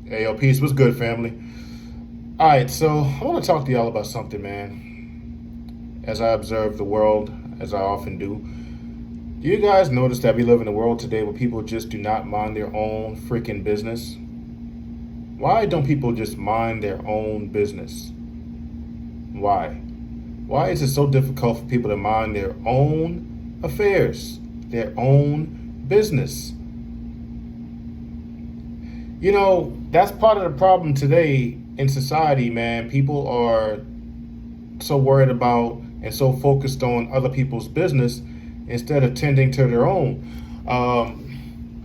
Hey, yo, peace. What's good, family? All right, so I want to talk to y'all about something, man. As I observe the world, as I often do you guys notice that we live in a world today where people just do not mind their own freaking business? Why don't people just mind their own business? Why? Why is it so difficult for people to mind their own affairs, their own business? That's part of the problem today in society, man. People are so worried about and so focused on other people's business instead of tending to their own.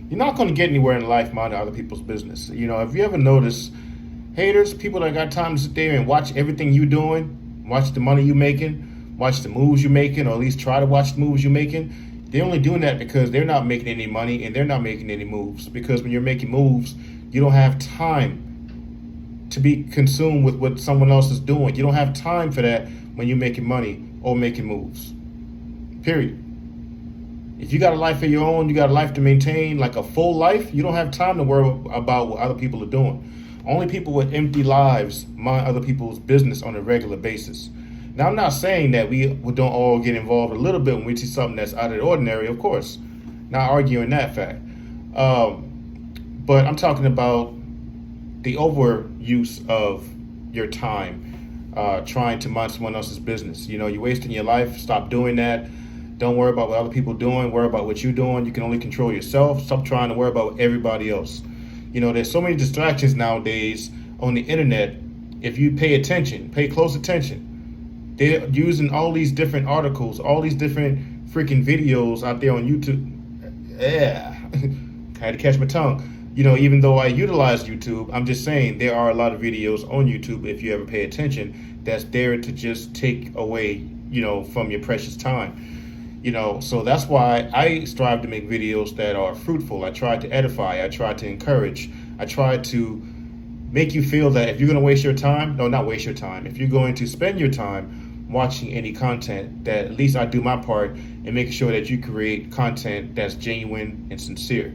You're not going to get anywhere in life minding other people's business. Have you ever noticed haters, people that got time to sit there and watch everything you doing, watch the money you making, watch the moves you making, or at least try to watch the moves you're making? They're only doing that because they're not making any money and they're not making any moves. Because when you're making moves, you don't have time to be consumed with what someone else is doing. You don't have time for that when you're making money or making moves. Period. If you got a life of your own, you got a life to maintain, like a full life, you don't have time to worry about what other people are doing. Only people with empty lives mind other people's business on a regular basis. Now, I'm not saying that we don't all get involved a little bit when we see something that's out of the ordinary, of course. Not arguing that fact. But I'm talking about the overuse of your time trying to mind someone else's business. You're wasting your life. Stop doing that. Don't worry about what other people are doing. Worry about what you're doing. You can only control yourself. Stop trying to worry about everybody else. There's so many distractions nowadays on the internet. If you pay attention, pay close attention, they're using all these different articles, all these different freaking videos out there on YouTube. Yeah, I had to catch my tongue. Even though I utilize YouTube, I'm just saying there are a lot of videos on YouTube, if you ever pay attention, that's there to just take away, from your precious time. So that's why I strive to make videos that are fruitful. I try to edify. I try to encourage. I try to make you feel that if you're going to waste your time, no, not waste your time. If you're going to spend your time watching any content, that at least I do my part in making sure that you create content that's genuine and sincere.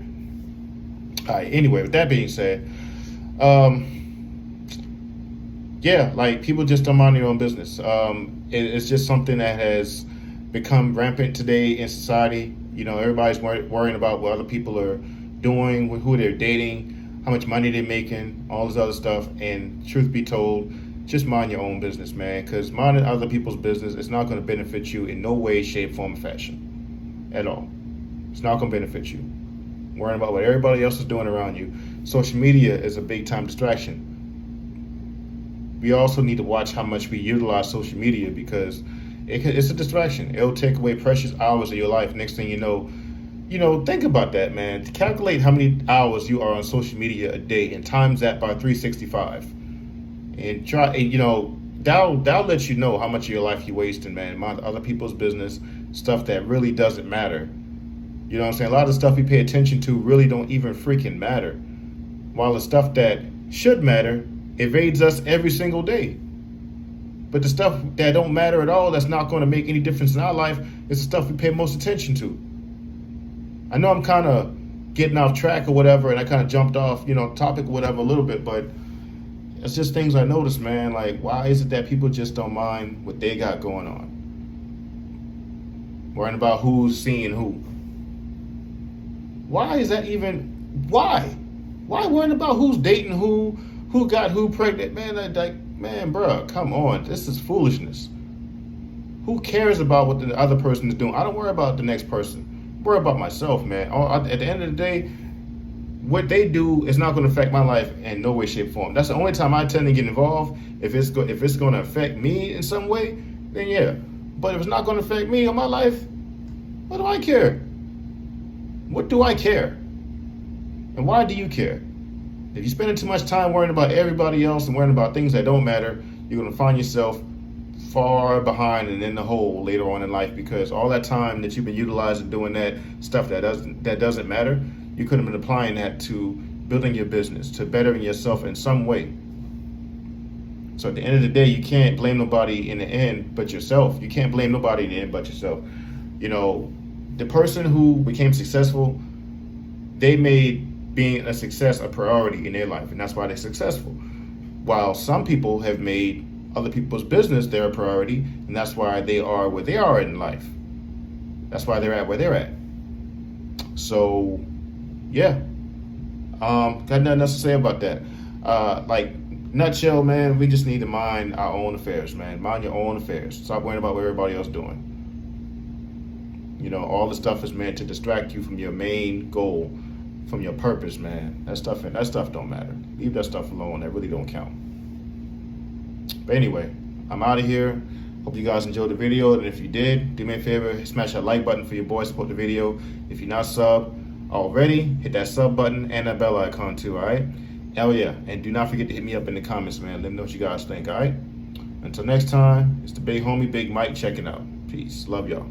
All right, anyway, with that being said, yeah, like people just don't mind their own business. It's just something that has become rampant today in society. Everybody's worrying about what other people are doing, who they're dating, how much money they're making, all this other stuff. And truth be told, just mind your own business, man, because minding other people's business is not going to benefit you in no way, shape, form, or fashion at all. It's not going to benefit you. Worrying about what everybody else is doing around you. Social media is a big time distraction. We also need to watch how much we utilize social media because it's a distraction. It'll take away precious hours of your life. Next thing you know, think about that, man. To calculate how many hours you are on social media a day and times that by 365. And try, that'll let you know how much of your life you're wasting, man. Mind other people's business, stuff that really doesn't matter. You know what I'm saying? A lot of the stuff we pay attention to really don't even freaking matter. While the stuff that should matter evades us every single day. But the stuff that don't matter at all, that's not going to make any difference in our life, is the stuff we pay most attention to. I know I'm kind of getting off track or whatever, and I kind of jumped off, topic or whatever a little bit, but it's just things I noticed, man. Like, why is it that people just don't mind what they got going on? Worrying about who's seeing who. Why is that even? Why? Why worrying about who's dating who got who pregnant? Man, man, bruh, come on. This is foolishness. Who cares about what the other person is doing? I don't worry about the next person. I worry about myself, man. At the end of the day, what they do is not going to affect my life in no way, shape, form. That's the only time I tend to get involved. If it's going to affect me in some way, then yeah. But if it's not going to affect me or my life, what do I care? What do I care? And why do you care? If you're spending too much time worrying about everybody else and worrying about things that don't matter, you're going to find yourself far behind and in the hole later on in life, because all that time that you've been utilizing doing that stuff that doesn't matter, you could have been applying that to building your business, to bettering yourself in some way. So at the end of the day, you can't blame nobody in the end but yourself. You can't blame nobody in the end but yourself. The person who became successful, they made being a success a priority in their life, and that's why they're successful. While some people have made other people's business their priority, and that's why they are where they are in life. That's why they're at where they're at. So, yeah, got nothing else to say about that. Like, nutshell, man, we just need to mind our own affairs, man. Mind your own affairs. Stop worrying about what everybody else is doing. You know, all the stuff is meant to distract you from your main goal, from your purpose, man. That stuff don't matter. Leave that stuff alone. That really don't count. But anyway, I'm out of here. Hope you guys enjoyed the video, and if you did, do me a favor, smash that like button for your boy, support the video. If you're not sub already, hit that sub button and that bell icon too, all right? Hell yeah, and do not forget to hit me up in the comments, man. Let me know what you guys think, all right? Until next time, it's the big homie, Big Mike, checking out. Peace. Love y'all.